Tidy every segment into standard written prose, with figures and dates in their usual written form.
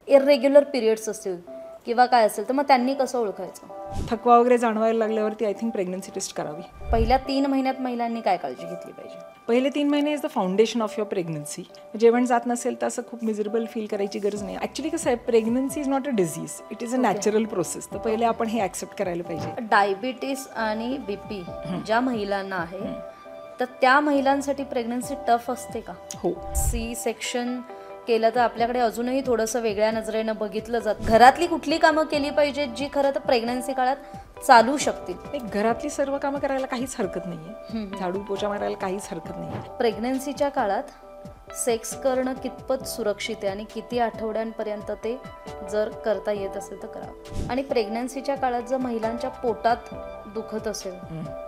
Irregular periods असतील किंवा काय असेल तर मग त्यांनी कसं ओळखायचं? थकवा वगैरे जाणवायला लागल्यावरती आय थिंक प्रेग्नन्सी टेस्ट करावी. पहिल्या 3 महिन्यात महिलांनी काय काळजी घेतली पाहिजे? पहिले 3 महिने is the foundation of your pregnancy. जेवण जात नसेल तर असं खूप मिझरेबल फील करायची गरज नाही. ॲक्च्युली कसं आहे, pregnancy is not a disease, it is a natural process. तर पहिले आपण हे ॲक्सेप्ट करायला पाहिजे. डायबिटीस आणि बीपी ज्या महिलांना आहे तर त्या महिलांसाठी प्रेग्नन्सी टफ असते का? हो. सी सेक्शन केलं तर आपल्याकडे अजूनही थोडंसं वेगळ्या नजरेनं बघितलं जातं. घरातली कुठली कामं केली पाहिजेत जी खरं तर प्रेग्नन्सी काळात चालू शकतील? घरातली सर्व कामं करायला काहीच हरकत नाहीये. झाडू पोछा मारायला काहीच हरकत नाहीये. प्रेग्नन्सीच्या काळात सेक्स करणं कितपत सुरक्षित आहे आणि किती आठवड्यांपर्यंत ते जर करता येत असेल तर करावं? आणि प्रेग्नन्सीच्या काळात जर महिलांच्या पोटात दुखत असेल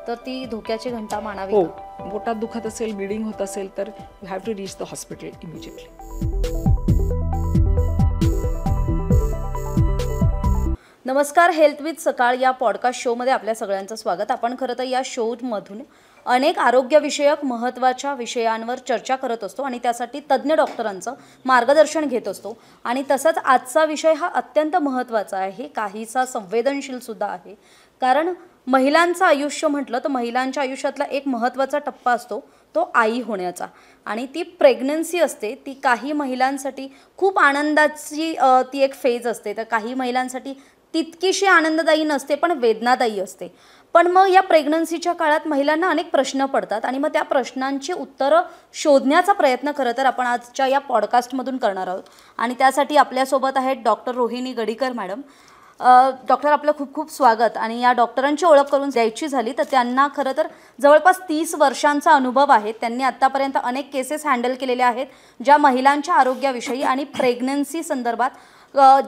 तर ती धोक्याची घंटा मानावी? हो, पोटात दुखत असेल, ब्लिडिंग होत असेल तर you have to reach the hospital immediately. नमस्कार, हेल्थ विथ सकाळ या पॉडकास्ट शोमध्ये आपल्या सगळ्यांचं स्वागत. आपण खरं तर या शोमधून अनेक आरोग्यविषयक महत्त्वाच्या विषयांवर चर्चा करत असतो आणि त्यासाठी तज्ज्ञ डॉक्टरांचं मार्गदर्शन घेत असतो. आणि तसंच आजचा विषय हा अत्यंत महत्त्वाचा आहे, काहीसा संवेदनशीलसुद्धा आहे. कारण महिलांचं आयुष्य म्हटलं तर महिलांच्या आयुष्यातला एक महत्त्वाचा टप्पा असतो तो आई होण्याचा. आणि ती प्रेग्नन्सी असते ती काही महिलांसाठी खूप आनंदाची ती एक फेज असते, तर काही महिलांसाठी तितकीशी आनंददायी नसते पण वेदनादायी असते. पण मग या प्रेग्नन्सीच्या काळात महिलांना अनेक प्रश्न पडतात आणि मग त्या प्रश्नांची उत्तरं शोधण्याचा प्रयत्न खरं तर आपण आजच्या या पॉडकास्टमधून करणार आहोत. आणि त्यासाठी आपल्यासोबत आहेत doctor Rohini Gadikar madam. Doctor, आपलं खूप खूप स्वागत. आणि या डॉक्टरांची ओळख करून द्यायची झाली तर त्यांना खरं तर जवळपास 30 वर्षांचा अनुभव आहे. त्यांनी आत्तापर्यंत अनेक केसेस हँडल केलेल्या आहेत ज्या महिलांच्या आरोग्याविषयी आणि प्रेग्नन्सी संदर्भात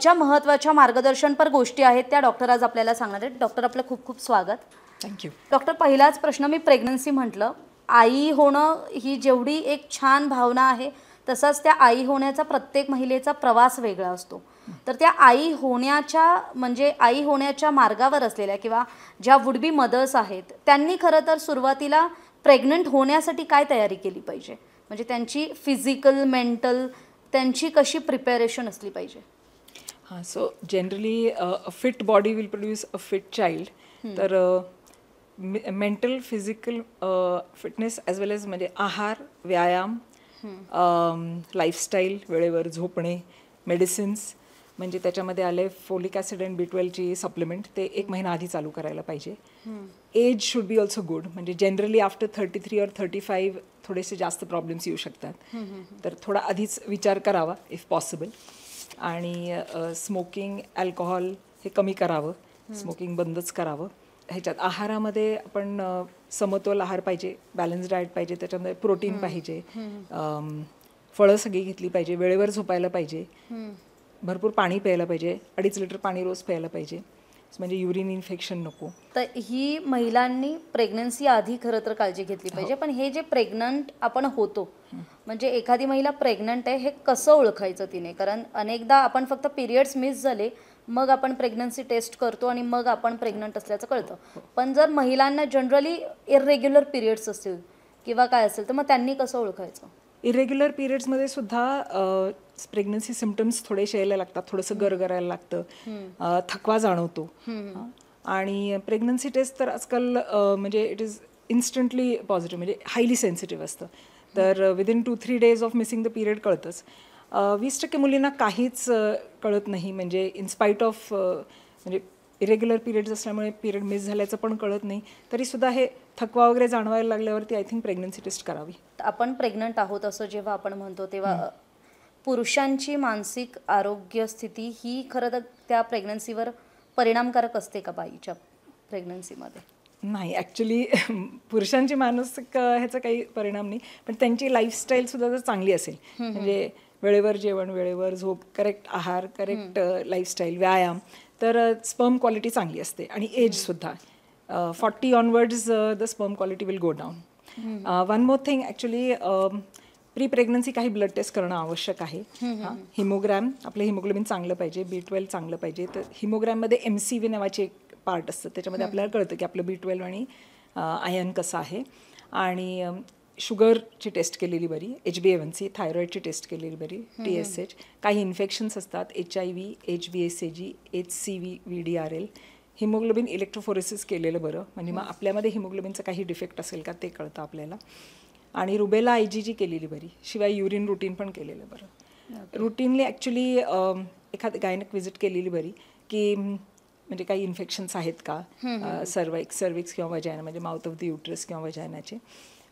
ज्या महत्त्वाच्या मार्गदर्शनपर गोष्टी आहेत त्या डॉक्टर आज आपल्याला सांगणार आहेत. डॉक्टर, आपलं खूप खूप स्वागत. थँक्यू. डॉक्टर, पहिलाच प्रश्न, मी प्रेग्नन्सी म्हटलं, आई होणं ही जेवढी एक छान भावना आहे तसंच त्या आई होण्याचा प्रत्येक महिलेचा प्रवास वेगळा असतो. तर त्या आई होण्याच्या मार्गावर असलेल्या किंवा ज्या वुड बी मदर्स आहेत त्यांनी खरं तर सुरुवातीला प्रेग्नंट होण्यासाठी काय तयारी केली पाहिजे? म्हणजे त्यांची फिजिकल, मेंटल, त्यांची कशी प्रिपेरेशन असली पाहिजे? हां, so generally a fit body will produce a fit child. तर मेंटल, फिजिकल फिटनेस ॲज वेल एज म्हणजे आहार, व्यायाम, लाईफस्टाईल, वेळेवर झोपणे, मेडिसिन्स, म्हणजे त्याच्यामध्ये आले फोलिक ॲसिड अँड B12ची सप्लिमेंट, ते 1 महिना आधी चालू करायला पाहिजे. Age should be also good. म्हणजे जनरली आफ्टर 33 और 35 थोडेसे जास्त प्रॉब्लेम्स येऊ शकतात. तर थोडा आधीच विचार करावा इफ पॉसिबल. आणि स्मोकिंग, अल्कोहोल हे कमी करावं, स्मोकिंग बंदच करावं. ह्याच्यात आहारामध्ये आपण समतोल आहार पाहिजे, बॅलन्स डाएट पाहिजे, त्याच्यामध्ये प्रोटीन पाहिजे, फळं सगळी घेतली पाहिजे, वेळेवर झोपायला पाहिजे, भरपूर पाणी प्यायला पाहिजे, 2.5 लिटर पाणी रोज प्यायला पाहिजे, म्हणजे युरिन इन्फेक्शन नको. तर ही महिलांनी प्रेग्नन्सी आधी खरं तर काळजी घेतली पाहिजे. पण हे जे प्रेग्नंट आपण होतो, म्हणजे एखादी महिला प्रेग्नंट आहे हे कसं ओळखायचं तिने? कारण अनेकदा आपण फक्त पिरियड्स मिस झाले मग आपण प्रेग्नन्सी टेस्ट करतो आणि मग आपण प्रेग्नंट असल्याचं कळतं. पण जर महिलांना जनरली इरेग्युलर पिरियड्स असतील किंवा काय असेल तर मग त्यांनी कसं ओळखायचं? इरेग्युलर पिरियड्समध्ये सुद्धा प्रेग्नन्सी सिम्पटम्स थोडेसे यायला लागतात, थोडंसं गरगरायला लागतं, थकवा जाणवतो. आणि प्रेग्नन्सी टेस्ट तर आजकाल म्हणजे इट इज इन्स्टंटली पॉझिटिव्ह, म्हणजे हायली सेन्सिटिव्ह असतं. तर within 2-3 days of missing the period कळतंच. 20% मुलींना काहीच कळत नाही, म्हणजे इनस्पाईट ऑफ म्हणजे इरेग्युलर पिरियड्स असल्यामुळे पिरियड मिस झाल्याचं पण कळत नाही. तरीसुद्धा हे थकवा वगैरे जाणवायला लागल्यावरती आय थिंक प्रेग्नन्सी टेस्ट करावी. आपण प्रेग्नंट आहोत असं जेव्हा आपण म्हणतो तेव्हा पुरुषांची मानसिक आरोग्य स्थिती ही खरं तर त्या प्रेग्नन्सीवर परिणामकारक असते का बाईच्या प्रेग्नन्सीमध्ये? नाही, ॲक्च्युली पुरुषांची मानसिक ह्याचा काही परिणाम नाही, पण त्यांची लाईफस्टाईलसुद्धा जर चांगली असेल, म्हणजे वेळेवर जेवण, वेळेवर झोप, करेक्ट आहार, करेक्ट लाईफस्टाईल, व्यायाम, तर स्पर्म क्वालिटी चांगली असते. आणि एजसुद्धा 40 onwards the sperm quality will go down. One more thing, actually pre pregnancy काही ब्लड टेस्ट करणं आवश्यक आहे. हिमोग्रॅम, आपलं हिमोग्लोबिन चांगलं पाहिजे, B12 चांगलं पाहिजे. तर हिमोग्रॅममध्ये MCV नावाचे एक पार्ट असतं, त्याच्यामध्ये आपल्याला कळतं की आपलं B12 आणि आयर्न कसं आहे. आणि शुगरची टेस्ट केलेली बरी, HbA1c, थायरॉईडची टेस्ट केलेली बरी, TSH. काही इन्फेक्शन्स असतात, HIV, HBsAg, HCV, VDRL. Haemoglobin electrophoresis केलेलं बरं, म्हणजे मग आपल्यामध्ये हिमोग्लोबिनचं काही डिफेक्ट असेल का ते कळतं आपल्याला. आणि रुबेला IgG केलेली बरी, शिवाय युरिन रुटीन पण केलेलं बरं. रुटीनली ॲक्च्युली एखाद गायनक व्हिजिट केलेली बरी, की म्हणजे काही इन्फेक्शन्स आहेत का सर्विक्स किंवा वजायना, म्हणजे माउथ ऑफ द युट्रस किंवा वजायनाचे.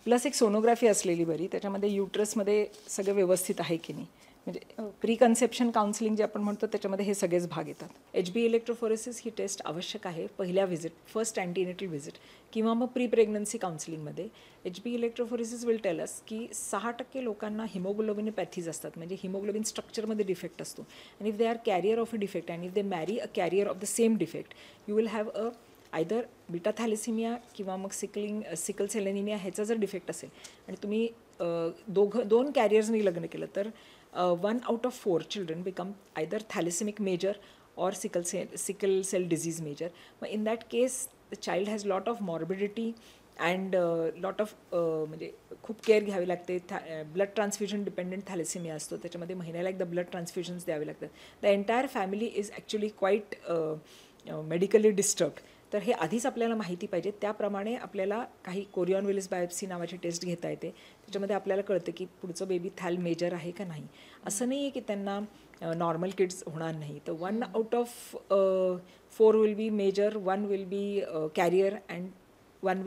प्लस एक सोनोग्राफी असलेली बरी, त्याच्यामध्ये युट्रसमध्ये सगळं व्यवस्थित आहे की नाही, म्हणजे प्री कन्सेप्शन काउन्सिलिंग जे आपण म्हणतो त्याच्यामध्ये हे सगळेच भाग येतात. HB इलेक्ट्रोफोरेसिस ही टेस्ट आवश्यक आहे पहिल्या व्हिजिट, फर्स्ट अँटीनेटल व्हिजिट किंवा मग प्री प्रेग्नन्सी काउन्सिलिंगमध्ये. HB electrophoresis will tell us की 6% लोकांना हिमोग्लोबिनपॅथीज असतात, म्हणजे हिमोग्लोबिन स्ट्रक्चरमध्ये डिफेक्ट असतो. आणि if they are carrier of a defect and if they marry a carrier of the same defect, you will have a either beta thalassaemia किंवा मग sickle sale anaemia ह्याचा जर डिफेक्ट असेल आणि तुम्ही दोन कॅरियर्सनी लग्न केलं तर 1 out of 4 children become either thalassaemic major or sickle cell disease major. But in that case, the child has lot of morbidity and lot of म्हणजे खूप केअर घ्यावी लागते. ब्लड ट्रान्सफ्युजन डिपेंडंट थॅलेसेमिया असतो, त्याच्यामध्ये महिन्याला एकदा ब्लड ट्रान्सफ्युजन्स द्यावे लागतात. The entire family is actually quite medically disturbed. तर हे आधीच आपल्याला माहिती पाहिजे. त्याप्रमाणे आपल्याला काही कोरियन विलिस बायोप्सी नावाची टेस्ट घेता येते, त्याच्यामध्ये आपल्याला कळतं की पुढचं बेबी थॅल मेजर आहे का नाही. असं नाही आहे की त्यांना नॉर्मल किड्स होणार नाही. तर 1 out of 4 will be major, 1 will be carrier and 2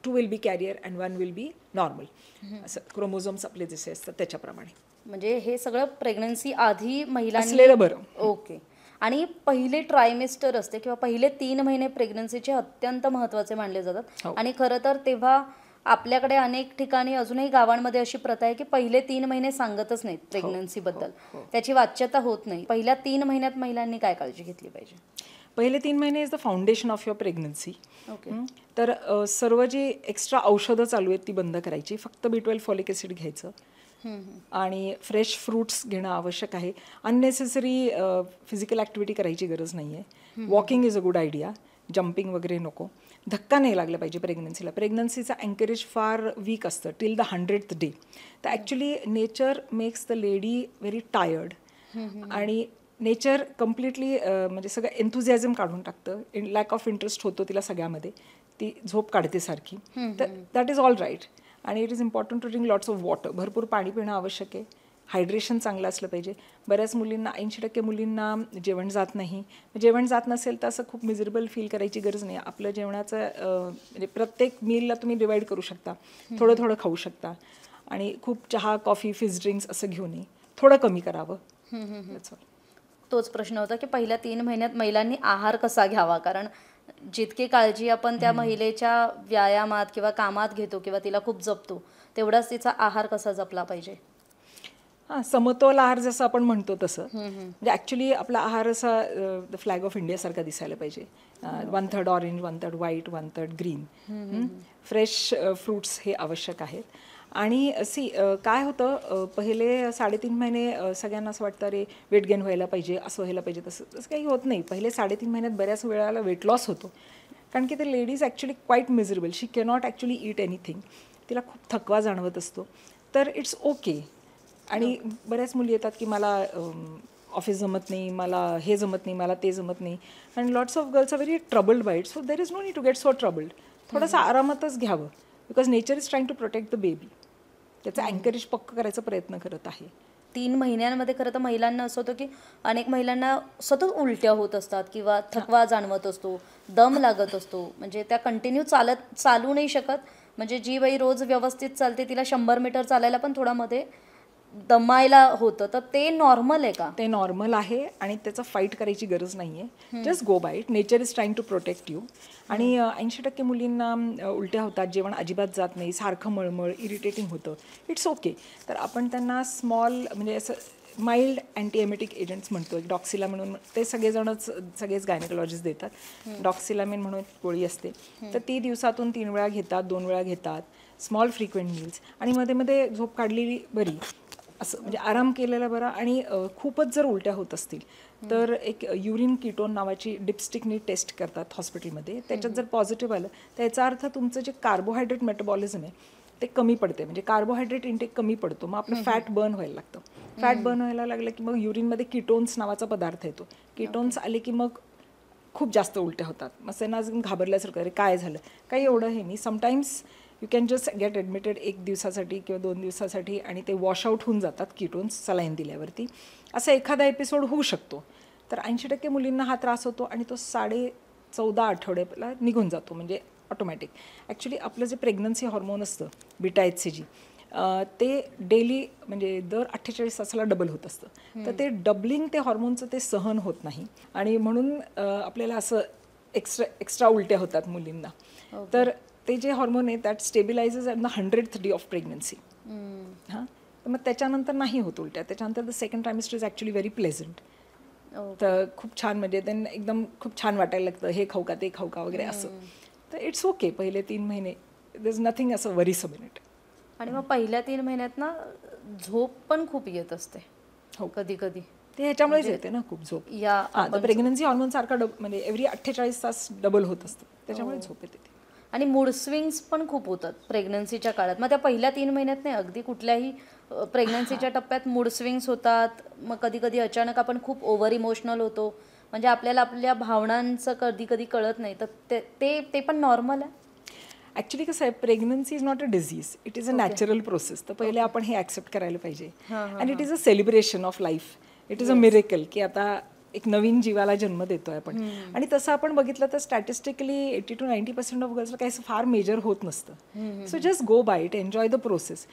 will be carrier and 1 will be normal. असं क्रोमोझोम्स आपले जसे असतात त्याच्याप्रमाणे. म्हणजे हे सगळं प्रेग्नन्सी आधी महिलांनी असलेलं बरं. ओके. आणि पहिले ट्रायमेस्टर असते किंवा पहिले 3 महिने प्रेग्नन्सीचे अत्यंत महत्त्वाचे मानले जातात. आणि खरं तर तेव्हा आपल्याकडे अनेक ठिकाणी अजूनही गावांमध्ये अशी प्रथा आहे की पहिले 3 महिने सांगतच नाहीत प्रेग्नन्सीबद्दल, त्याची वाच्यता होत नाही. पहिल्या 3 महिन्यात महिलांनी काय काळजी घेतली पाहिजे? पहिले 3 महिने is the foundation of your pregnancy. Okay. तर सर्व जी एक्स्ट्रा औषधं चालू आहेत ती बंद करायची, फक्त B12 फॉलिक ॲसिड घ्यायचं आणि फ्रेश फ्रूट्स घेणं आवश्यक आहे. अननेसेसरी फिजिकल ॲक्टिव्हिटी करायची गरज नाही आहे. Walking is a good idea, jumping वगैरे नको. धक्का नाही लागला पाहिजे प्रेग्नन्सीला. प्रेग्नन्सीचा एन्करेज फार वीक असतं टिल द 100th डे. तर actually nature makes the lady very tired आणि नेचर कम्प्लिटली म्हणजे सगळं एन्थुझियाझम काढून टाकतं. लॅक ऑफ इंटरेस्ट होतो तिला सगळ्यामध्ये, ती झोप काढते सारखी. तर दॅट इज ऑल राईट. आणि it is important to drink lots of water. भरपूर पाणी पिणं आवश्यक आहे. हायड्रेशन चांगलं असलं पाहिजे. बऱ्याच मुलींना 80% मुलींना जेवण जात नाही. जेवण जात नसेल तर असं खूप मिझरेबल फील करायची गरज नाही. आपलं जेवणाचं म्हणजे प्रत्येक मीलला तुम्ही डिवाईड करू शकता, थोडं थोडं खाऊ शकता. आणि खूप चहा कॉफी फिज ड्रिंक्स असं घेऊ नये, थोडं कमी करावं. तोच प्रश्न होता की पहिल्या 3 महिन्यात महिलांनी आहार कसा घ्यावा, कारण जितकी काळजी आपण त्या महिलेच्या व्यायामात किंवा कामात घेतो किंवा तिला खूप जपतो, तेवढाच तिचा आहार कसा जपला पाहिजे. समतोल आहार जसं आपण म्हणतो तसं, म्हणजे ॲक्च्युली आपला आहार असा द फ्लॅग ऑफ इंडियासारखा दिसायला पाहिजे. 1/3 orange, 1/3 white, 1/3 green. Fresh fruits हे आवश्यक आहेत. आणि काय होतं, पहिले 3.5 महिने सगळ्यांना असं वाटतं अरे वेट गेन व्हायला पाहिजे, असं व्हायला पाहिजे, तसं काही होत नाही. पहिले 3.5 महिन्यात बऱ्याच वेळेला वेट लॉस होतो, कारण की ते लेडीज ॲक्च्युली क्वाईट मिझरेबल. शी कॅनॉट ॲक्च्युली ईट एनिथिंग. तिला खूप थकवा जाणवत असतो. तर इट्स ओके. आणि बऱ्याच मुली येतात की मला ऑफिस जमत नाही, मला हे जमत नाही, मला ते जमत नाही. आणि lots of girls are very troubled by it. So there is no need to get so troubled. थोडंसं आरामातच घ्यावं, because nature is trying to protect the baby. त्याचा एन्करेज पक्का करायचा प्रयत्न करत आहे. 3 महिन्यांमध्ये खरं तर महिलांना असं होतं की अनेक महिलांना सतत उलट्या होत असतात किंवा थकवा जाणवत असतो, दम लागत असतो. म्हणजे त्या कंटिन्यू चालू नाही शकत. म्हणजे जी बाई रोज व्यवस्थित चालते तिला 100 मीटर चालायला पण थोडा मध्ये दमायला होतं. तर ते नॉर्मल आहे का? ते नॉर्मल आहे आणि त्याचं फाईट करायची गरज नाही आहे. Just go by it. Nature is trying to protect you. आणि 80% मुलींना उलट्या होतात, जेवण अजिबात जात नाही, सारखं मळमळ, इरिटेटिंग होतं. It's okay. तर आपण त्यांना स्मॉल म्हणजे असं माइल्ड अँटीएमेटिक एजंट्स म्हणतो, एक डॉक्सिला म्हणून, ते सगळेच गायनेकोलॉजिस्ट देतात. डॉक्सिलामिन म्हणून गोळी असते, तर ती दिवसातून 3 वेळा घेतात, 2 वेळा घेतात. स्मॉल फ्रिक्वेंट मील्स आणि मध्ये मध्ये झोप काढलेली बरी, असं म्हणजे आराम केलेला बरा. आणि खूपच जर उलट्या होत असतील तर एक युरिन कीटोन नावाची डिपस्टिकनी टेस्ट करतात हॉस्पिटलमध्ये. त्याच्यात जर पॉझिटिव्ह आलं तर याचा अर्थ तुमचं जे कार्बोहायड्रेट मेटाबॉलिझम आहे ते कमी पडते, म्हणजे कार्बोहायड्रेट इंटेक कमी पडतो, मग आपलं फॅट बर्न व्हायला लागतं. फॅट बर्न व्हायला लागलं की मग युरिनमध्ये कीटोन्स नावाचा पदार्थ येतो. कीटोन्स आले की मग खूप जास्त उलट्या होतात. मग त्यांना अजून घाबरल्यासारखं, अरे काय झालं, काही एवढं हे नाही. Sometimes you can just get admitted 1 दिवसासाठी किंवा 2 दिवसासाठी आणि ते वॉशआउट होऊन जातात कीटोन्स सलाईन दिल्यावरती. असा एखादा एपिसोड होऊ शकतो. तर 80% मुलींना हा त्रास होतो आणि तो 14.5 आठवड्याला निघून जातो, म्हणजे ऑटोमॅटिक. ॲक्च्युली आपलं जे प्रेग्नन्सी हॉर्मोन असतं बीटा-HCG, ते डेली म्हणजे दर 48 तासाला डबल होत असतं. तर ते डबलिंग ते हॉर्मोनचं ते सहन होत नाही आणि म्हणून आपल्याला असं एक्स्ट्रा उलट्या होतात मुलींना. तर ते जे हॉर्मोन आहे that stabilises at the 100th day of pregnancy. हां, तर मग त्याच्यानंतर नाही होत उलट्या. त्याच्यानंतर the second trimester is actually very pleasant. तर खूप छान, म्हणजे त्यांना एकदम खूप छान वाटायला लागतं, हे खाऊ का ते खाऊ का वगैरे असं. तर इट्स ओके, पहिले 3 महिने देर इज नथिंग असं वरीसम इन इट. आणि मग पहिल्या 3 महिन्यात ना झोप पण खूप येत असते हो, कधी कधी. ते ह्याच्यामुळेच येते ना खूप झोप. या प्रेग्नन्सी हॉर्मोन सारखा म्हणजे एव्हरी 48 तास डबल होत असतं, त्याच्यामुळे झोप येते. आणि मूड स्विंग्स पण खूप होतात प्रेग्नन्सीच्या काळात. मग त्या पहिल्या 3 महिन्यात नाही, अगदी कुठल्याही प्रेग्नन्सीच्या टप्प्यात मूड स्विंग्स होतात. मग कधी कधी अचानक आपण खूप ओव्हर इमोशनल होतो, म्हणजे आपल्याला आपल्या भावनांचं कधी कधी कळत नाही. तर ते पण नॉर्मल आहे. ॲक्च्युली कसं आहे, pregnancy is not a disease, it is a natural process. तर पहिले आपण हे ॲक्सेप्ट करायला पाहिजे. And it is a celebration of life, it is a miracle की आता एक नवीन जीवाला जन्म देतोय आपण. आणि तसं आपण बघितलं तर स्टॅटिस्टिकली 80 to 90% ऑफ गर्ल्सला काही फार मेजर होत नसतं. So just go by it, enjoy the process.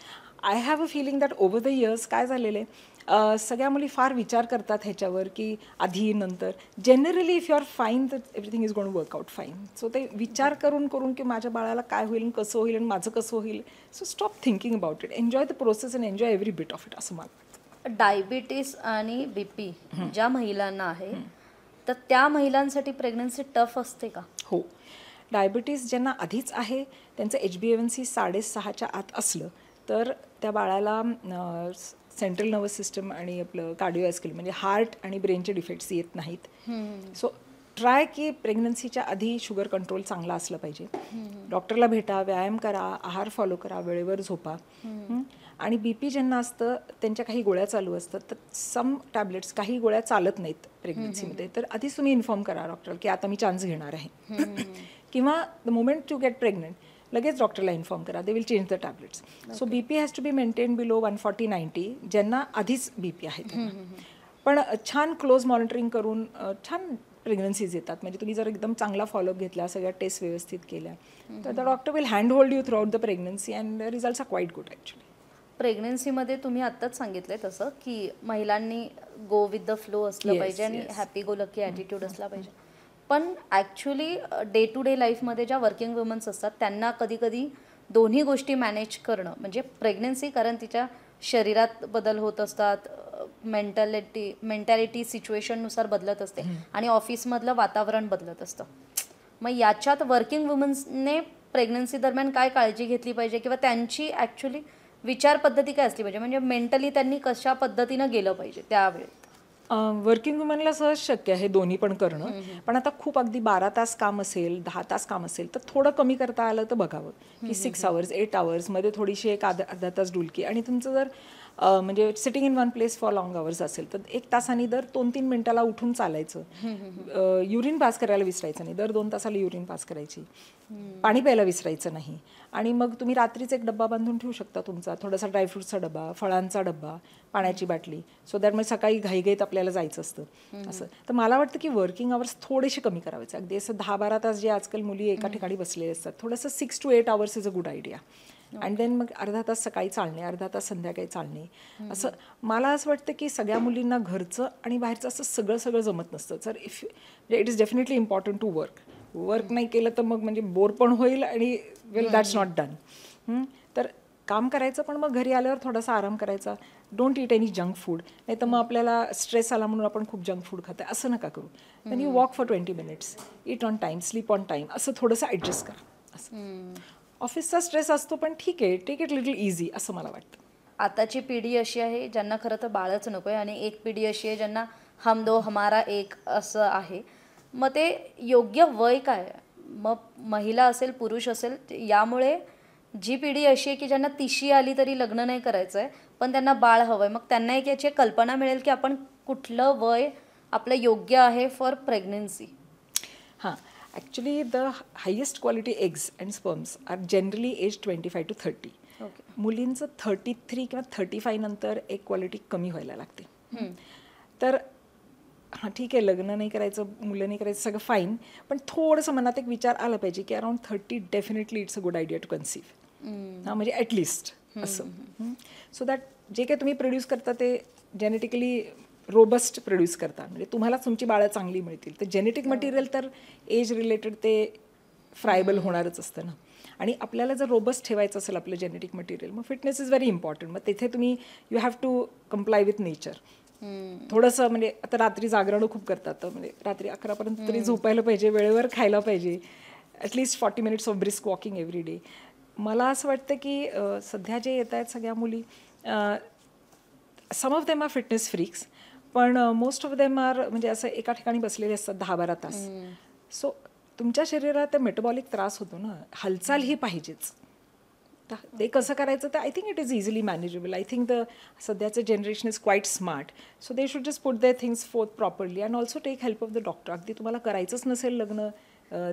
I have a feeling that over the years काय झालेलं आहे, सगळ्या मुली फार विचार करतात ह्याच्यावर की आधी नंतर. Generally if you are fine तर everything is gonna work out fine. So ते विचार करून करून की माझ्या बाळाला काय होईल आणि कसं होईल आणि माझं कसं होईल, so stop thinking about it, enjoy the process and enjoy every bit of it, असं मला वाटतं. डायबिटीस आणि BP ज्या महिलांना आहे, तर त्या महिलांसाठी प्रेग्नन्सी टफ असते का? हो, डायबिटीस ज्यांना आधीच आहे, त्यांचं HbA1c 6.5च्या आत असलं तर त्या बाळाला सेंट्रल नर्वस सिस्टम आणि आपलं कार्डिओवॅस्क्युलर म्हणजे हार्ट आणि ब्रेनचे डिफेक्ट्स येत नाहीत. सो ट्राय की प्रेग्नन्सीच्या आधी शुगर कंट्रोल चांगला असलं पाहिजे. डॉक्टरला भेटा, व्यायाम करा, आहार फॉलो करा, वेळेवर झोपा. आणि BP ज्यांना असतं त्यांच्या काही गोळ्या चालू असतात, तर सम टॅबलेट्स, काही गोळ्या चालत नाहीत प्रेग्नन्सीमध्ये, तर आधीच तुम्ही इन्फॉर्म करा डॉक्टर की आता मी चान्स घेणार आहे. किंवा the moment you get pregnant लगेच डॉक्टरला इन्फॉर्म करा, they will change the tablets. So BP has to be maintain below 140-90 ज्यांना आधीच BP आहे त्यांना. पण छान क्लोज मॉनिटरिंग करून छान प्रेग्नन्सीज येतात. म्हणजे तुम्ही जर एकदम चांगला फॉलोअप घेतला, सगळ्या टेस्ट व्यवस्थित केल्या, तर the doctor will hand hold you throughout the pregnancy and the results are quite good actually. प्रेग्नन्सीमध्ये तुम्ही आत्ताच सांगितलंय तसं की महिलांनी गो विथ द फ्लो असलं पाहिजे आणि हॅपी गो लकी ॲटिट्यूड असला पाहिजे. पण ॲक्च्युली डे टू डे लाईफमध्ये ज्या वर्किंग वुमन्स असतात त्यांना कधी कधी दोन्ही गोष्टी मॅनेज करणं, म्हणजे प्रेग्नन्सी कारण तिच्या शरीरात बदल होत असतात, मेंटॅलिटी सिच्युएशननुसार बदलत असते आणि ऑफिसमधलं वातावरण बदलत असतं. मग याच्यात वर्किंग वुमन्सने प्रेग्नन्सी दरम्यान काय काळजी घेतली पाहिजे किंवा त्यांची ॲक्च्युली विचार पद्धती काय असली पाहिजे, म्हणजे मेंटली त्यांनी कशा पद्धतीनं गेलं पाहिजे त्यावेळेत? वर्किंग वुमनला सहज शक्य आहे दोन्ही पण करणं. पण आता खूप अगदी 12 तास काम असेल, 10 तास काम असेल, तर थोडं कमी करता आलं तर बघावं की 6 hours 8 hours मध्ये थोडीशी एक अर्धा तास डुलकी. आणि तुमचं जर म्हणजे sitting in one place for long hours असेल तर 1 तासाने दर 2-3 मिनिटाला उठून चालायचं. युरिन पास करायला विसरायचं नाही, दर 2 तासाला युरिन पास करायची. पाणी प्यायला विसरायचं नाही. आणि मग तुम्ही रात्रीच एक डब्बा बांधून ठेवू शकता तुमचा, थोडासा ड्रायफ्रूटचा डब्बा, फळांचा डब्बा, पाण्याची बाटली, सो दॅट मग सकाळी घाईघाईत आपल्याला जायचं असतं असं. तर मला वाटतं की वर्किंग आवर्स थोडेसे कमी करायचे. अगदी असं 10-12 तास जे आजकाल मुली एका ठिकाणी बसलेले असतात, थोडंसं 6 to 8 hours is a good idea. And then मग अर्धा तास सकाळी चालणे, अर्धा तास संध्याकाळी चालणे. असं मला असं वाटतं की सगळ्या मुलींना घरचं आणि बाहेरचं असं सगळं जमत नसतं. तर it is definitely important to work नाही केलं तर मग म्हणजे बोर पण होईल आणि वेल दॅट्स नॉट डन. तर काम करायचं, पण मग घरी आल्यावर थोडासा आराम करायचा. Don't eat any junk food, नाही तर मग आपल्याला स्ट्रेस आला म्हणून आपण खूप जंक फूड खातो, असं नका करू. Then you walk for 20 minutes, eat on time, sleep on time, असं थोडंसं ॲडजस्ट करा. असं ऑफिसचा स्ट्रेस असतो, पण ठीक आहे, टेक इट लिटल इझी, असं मला वाटतं. आताची पिढी अशी आहे ज्यांना खरं तर बाळच नको आहे, आणि एक पिढी अशी आहे ज्यांना हम दो हमारा एक असं आहे. मग ते योग्य वय काय? मग महिला असेल पुरुष असेल, यामुळे जी पिढी अशी आहे की ज्यांना तिशी आली तरी लग्न नाही करायचं आहे, पण त्यांना बाळ हवं आहे, मग त्यांना एक याची कल्पना मिळेल की आपण कुठलं वय आपलं योग्य आहे फॉर प्रेग्नन्सी. हां, actually the highest quality eggs and sperms are generally age 25 to 30. Okay. मुलींचं 33 किंवा 35 नंतर एक क्वालिटी कमी व्हायला लागते. तर हां, ठीक आहे, लग्न नाही करायचं, मुलं नाही करायचं, सगळं फाईन, पण थोडंसं मनात एक विचार आला पाहिजे की around 30 definitely it's a good idea to conceive. हां, म्हणजे ॲटलिस्ट असं. सो दॅट जे काही तुम्ही प्रोड्यूस करता ते जेनेटिकली रोबस्ट प्रोड्यूस करता, म्हणजे तुम्हालाच तुमची बाळं चांगली मिळतील. तर जेनेटिक मटेरियल तर एज रिलेटेड ते फ्रायबल होणारच असतं ना. आणि आपल्याला जर रोबस्ट ठेवायचं असेल आपलं जेनेटिक मटेरियल, मग फिटनेस इज व्हेरी इम्पॉर्टंट. मग तिथे तुम्ही you have to comply with nature. थोडंसं म्हणजे आता रात्री जागरणं खूप करतात, तर म्हणजे रात्री 11पर्यंत तरी झोपायला पाहिजे, वेळेवर खायला पाहिजे, at least 40 minutes of brisk walking every day. मला असं वाटतं की सध्या जे येत आहेत सगळ्या मुली, some of them are fitness freaks, पण मोस्ट ऑफ देम आर म्हणजे असं एका ठिकाणी बसलेले असतात 10-12 तास. सो तुमच्या शरीरात मेटाबॉलिक त्रास होतो ना, हालचाल ही पाहिजेच. ते कसं करायचं तर I think it is easily manageable. I think the सध्याचं generation is quite smart, so they should just put their things forth properly and also take help of the doctor. अगदी तुम्हाला करायचंच नसेल लग्न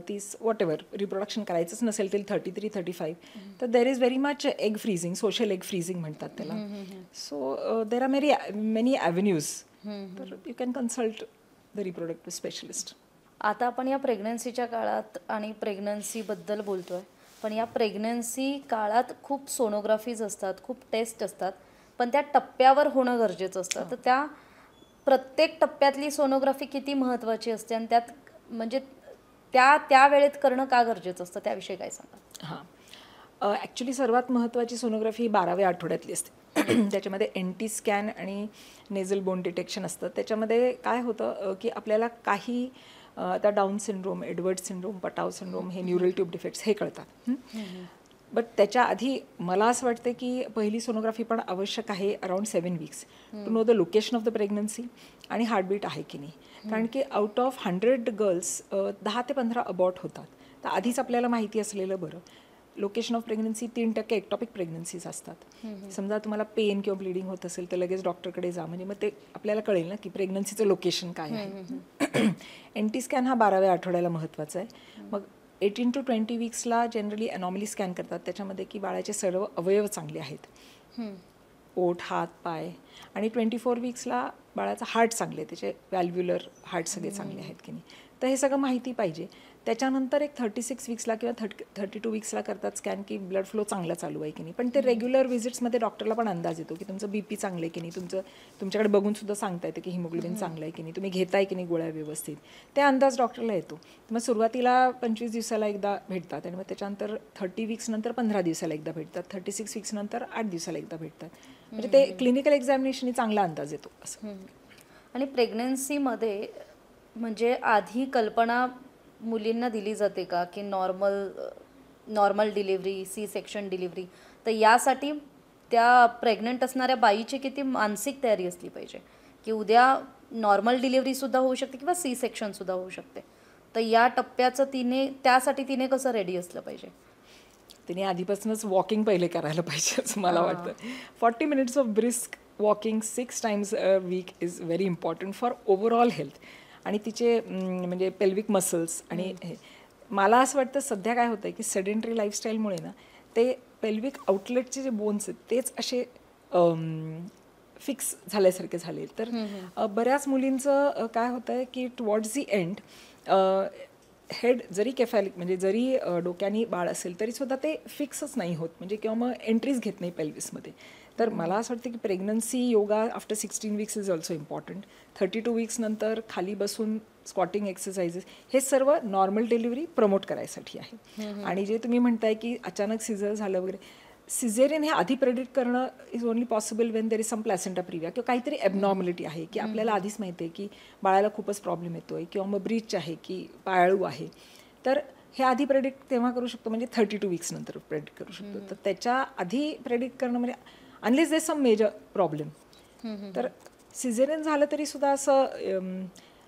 30 वॉट एव्हर, रिप्रोडक्शन करायचंच नसेल till 33-35, तर there is very much egg freezing, social egg freezing म्हणतात त्याला. So there are many avenues, तर you can consult the reproductive specialist. आता आपण या प्रेग्नन्सीच्या काळात आणि प्रेग्नन्सीबद्दल बोलतोय, पण या प्रेग्नन्सी काळात खूप सोनोग्राफीज असतात, खूप टेस्ट असतात, पण त्या टप्प्यावर होणं गरजेचं असतं. तर त्या प्रत्येक टप्प्यातली सोनोग्राफी किती महत्त्वाची असते आणि त्यात म्हणजे त्या वेळेत करणं का गरजेचं असतं, त्याविषयी काय सांगा. हां, ॲक्च्युली सर्वात महत्त्वाची सोनोग्राफी ही 12व्या आठवड्यातली असते. त्याच्यामध्ये NT स्कॅन आणि नेझल बोन डिटेक्शन असतं. त्याच्यामध्ये काय होतं की आपल्याला काही आता डाऊन सिंड्रोम, एडवर्ड सिंड्रोम, पटाव सिंड्रोम, हे न्यूरल ट्यूब डिफेक्ट्स हे कळतात. बट त्याच्या आधी मला असं वाटतं की पहिली सोनोग्राफी पण आवश्यक आहे around 7 weeks to know the location of the pregnancy आणि हार्टबीट आहे की नाही. कारण की आउट ऑफ 100 गर्ल्स 10 ते 15 अबॉर्ट होतात. तर आधीच आपल्याला माहिती असलेलं बरं. लोकेशन ऑफ प्रेग्नन्सी 3% एक्टॉपिक प्रेग्नन्सीज असतात. समजा तुम्हाला पेन किंवा ब्लिडिंग होत असेल तर लगेच डॉक्टरकडे जा, म्हणजे मग ते आपल्याला कळेल ना की प्रेग्नन्सीचं लोकेशन काय आहे. NT स्कॅन हा 12व्या आठवड्याला महत्त्वाचा आहे. मग 18 to 20 weeksला जनरली अनॉमली स्कॅन करतात, त्याच्यामध्ये की बाळाचे सर्व अवयव चांगले आहेत, ओठ, हात, पाय. आणि 24 weeksला बाळाचा हार्ट चांगले आहे, त्याचे व्हॅल्व्युलर हार्ट सगळे चांगले आहेत की नाही. तर हे सगळं माहिती पाहिजे. त्याच्यानंतर एक 36 weeksला किंवा 32 weeksला करतात स्कॅन की ब्लड फ्लो चांगला चालू आहे की नाही. पण ते रेग्युलर व्हिजिट्समध्ये डॉक्टरला पण अंदाज येतो की तुमचं BP चांगलं आहे की नाही, तुमच्याकडे बघून सुद्धा सांगता येतं की हिमोग्लोबिन चांगलं आहे की नाही, तुम्ही घेताय की नाही गोळ्या व्यवस्थित, ते अंदाज डॉक्टरला येतो. मग सुरुवातीला 25 दिवसाला एकदा भेटतात आणि मग त्याच्यानंतर 30 weeks नंतर 15 दिवसाला एकदा भेटतात, 36 weeks नंतर 8 दिवसाला एकदा भेटतात. म्हणजे ते क्लिनिकल एक्झामिनेशनने चांगला अंदाज येतो असं. आणि प्रेग्नन्सीमध्ये म्हणजे आधी कल्पना मुलींना दिली जाते का की नॉर्मल डिलिव्हरी, C-section डिलिव्हरी, तर यासाठी त्या प्रेग्नंट असणाऱ्या बाईची किती मानसिक तयारी असली पाहिजे की उद्या नॉर्मल डिलिव्हरीसुद्धा होऊ शकते किंवा C-sectionसुद्धा होऊ शकते, तर या टप्प्याचं त्यासाठी तिने कसं रेडी असलं पाहिजे. तिने आधीपासूनच वॉकिंग पहिले करायला पाहिजे असं मला वाटतं. 40 minutes of brisk walking 6 times a week is very important for overall health. आणि तिचे म्हणजे पेल्विक मसल्स आणि हे मला असं वाटतं सध्या काय होतं आहे की सेडेंटरी लाईफस्टाईलमुळे ना ते पेल्विक आउटलेटचे जे बोन्स आहेत तेच असे फिक्स झाल्यासारखे झाले. तर बऱ्याच मुलींचं काय होतं आहे की टुवर्ड्स दी एंड हेड जरी केफॅलिक म्हणजे जरी डोक्यानी बाळ असेल तरीसुद्धा ते फिक्सच नाही होत, म्हणजे किंवा मग एंट्रीज घेत नाही पेल्विसमध्ये. तर मला असं वाटतं की pregnancy yoga after 16 weeks is also important. 32 weeks नंतर खाली बसून स्क्वॉटिंग एक्सरसाइजेस हे सर्व नॉर्मल डिलिव्हरी प्रमोट करायसाठी आहे. आणि जे तुम्ही म्हणताय की अचानक सिझर झालं वगैरे, सिझेरियन हे आधी प्रेडिक्ट करणं is only possible when there is some placenta previa किंवा काहीतरी ॲबनॉर्मॅलिटी आहे की आपल्याला आधीच माहिती आहे की बाळाला खूपच प्रॉब्लेम येतो आहे किंवा मग ब्रीच आहे की पायाळू आहे. तर हे आधी प्रेडिक्ट तेव्हा करू शकतो, म्हणजे 32 weeks नंतर प्रेडिक्ट करू शकतो. तर त्याच्या आधी प्रेडिक्ट करणं म्हणजे unless there some major problem. तर सिझेरियन झालं तरी सुद्धा असं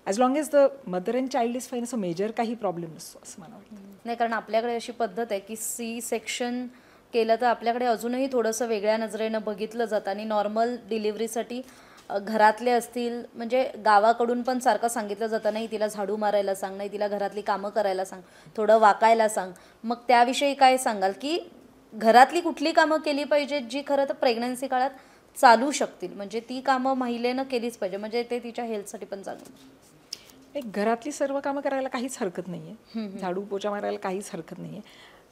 as long as the mother and child is fine, असं मेजर काही प्रॉब्लेम नसतो असं मला वाटतं. नाही, कारण आपल्याकडे अशी पद्धत आहे की C-section केलं तर आपल्याकडे अजूनही थोडंसं वेगळ्या नजरेनं बघितलं जातं आणि नॉर्मल डिलिव्हरीसाठी घरातले असतील म्हणजे गावाकडून पण सारखं सांगितलं जातं, नाही तिला झाडू मारायला सांग, नाही तिला घरातली कामं करायला सांग, थोडं वाकायला सांग. मग त्याविषयी काय सांगाल की घरातली कुठली कामं केली पाहिजेत जी खरं तर प्रेग्नन्सी काळात चालू शकतील, म्हणजे ती कामं महिलेनं केलीच पाहिजे म्हणजे ते तिच्या हेल्थसाठी पण चांगलं. एक घरातली सर्व कामं करायला काहीच हरकत नाही आहे, झाडू पोछा मारायला काहीच हरकत नाही आहे.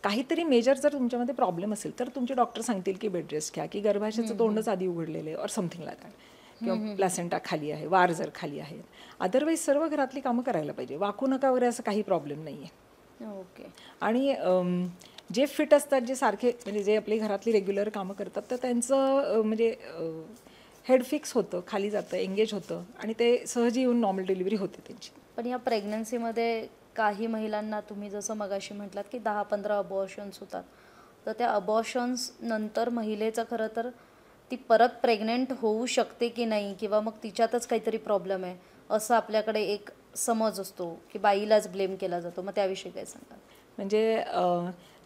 काहीतरी मेजर जर तुमच्यामध्ये प्रॉब्लेम असेल तर तुमचे डॉक्टर सांगतील की बेड रेस्ट घ्या, की गर्भाशयाचं तोंडच आधी उघडलेलं आहे और समथिंग लाईक दॅट, किंवा प्लॅसेंटा खाली आहे, वार जर खाली आहे. अदरवाईज सर्व घरातली कामं करायला पाहिजे, वाकू नका वगैरे असं काही प्रॉब्लेम नाही आहे. ओके. आणि जे फिट असतात, जे सारखे म्हणजे जे आपली घरातली रेग्युलर कामं करतात, तर त्यांचं म्हणजे हेड फिक्स होतं, खाली जातं, एंगेज होतं आणि ते सहज येऊन नॉर्मल डिलिव्हरी होते त्यांची. पण या प्रेग्नन्सीमध्ये काही महिलांना तुम्ही जसं मगाशी म्हटलात की 10-15 अबॉर्शन्स होतात, तर त्या अबॉर्शन्स नंतर महिलेचं खरं तर ती परत प्रेग्नेंट होऊ शकते की नाही, किंवा मग तिच्यातच काहीतरी प्रॉब्लेम आहे असं आपल्याकडे एक समज असतो की बाईलाच ब्लेम केला जातो. मग त्याविषयी काय सांगाल? म्हणजे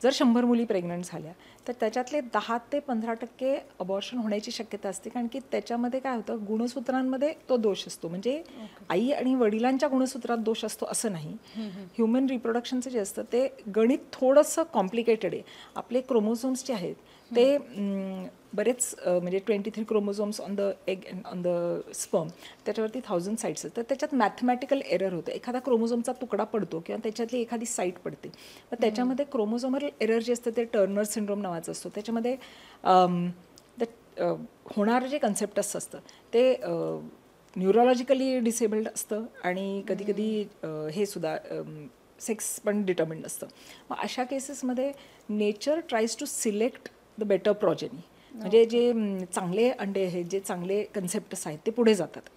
जर 100 मुली प्रेग्नंट झाल्या तर त्याच्यातले 10 ते 15% अबॉर्शन होण्याची शक्यता असते, कारण की त्याच्यामध्ये काय होतं, गुणसूत्रांमध्ये तो दोष असतो. म्हणजे आई आणि वडिलांच्या गुणसूत्रात दोष असतो असं नाही. ह्युमन रिप्रोडक्शनचं जे असतं ते गणित थोडंसं कॉम्प्लिकेटेड आहे. आपले क्रोमोझोम्स जे आहेत ते बरेच म्हणजे 23 chromosomes on the egg and on the sperm, त्याच्यावरती 1000 साईट्स आहेत. तर त्याच्यात मॅथमॅटिकल एरर होतं, एखादा क्रोमोझोमचा तुकडा पडतो किंवा त्याच्यातली एखादी साईट पडते. तर त्याच्यामध्ये क्रोमोझोमल एरर जे असतं ते टर्नर सिंड्रोम नावाचं असतो. त्याच्यामध्ये होणारं जे कन्सेप्टस असतं ते न्यूरोलॉजिकली डिसेबल्ड असतं आणि कधी कधी हे सुद्धा सेक्स पण डिटर्मिन्ड असतं. मग अशा केसेसमध्ये nature tries to select the better progeny, म्हणजे जे चांगले अंडे आहेत, जे चांगले कन्सेप्टस आहेत ते पुढे जातात.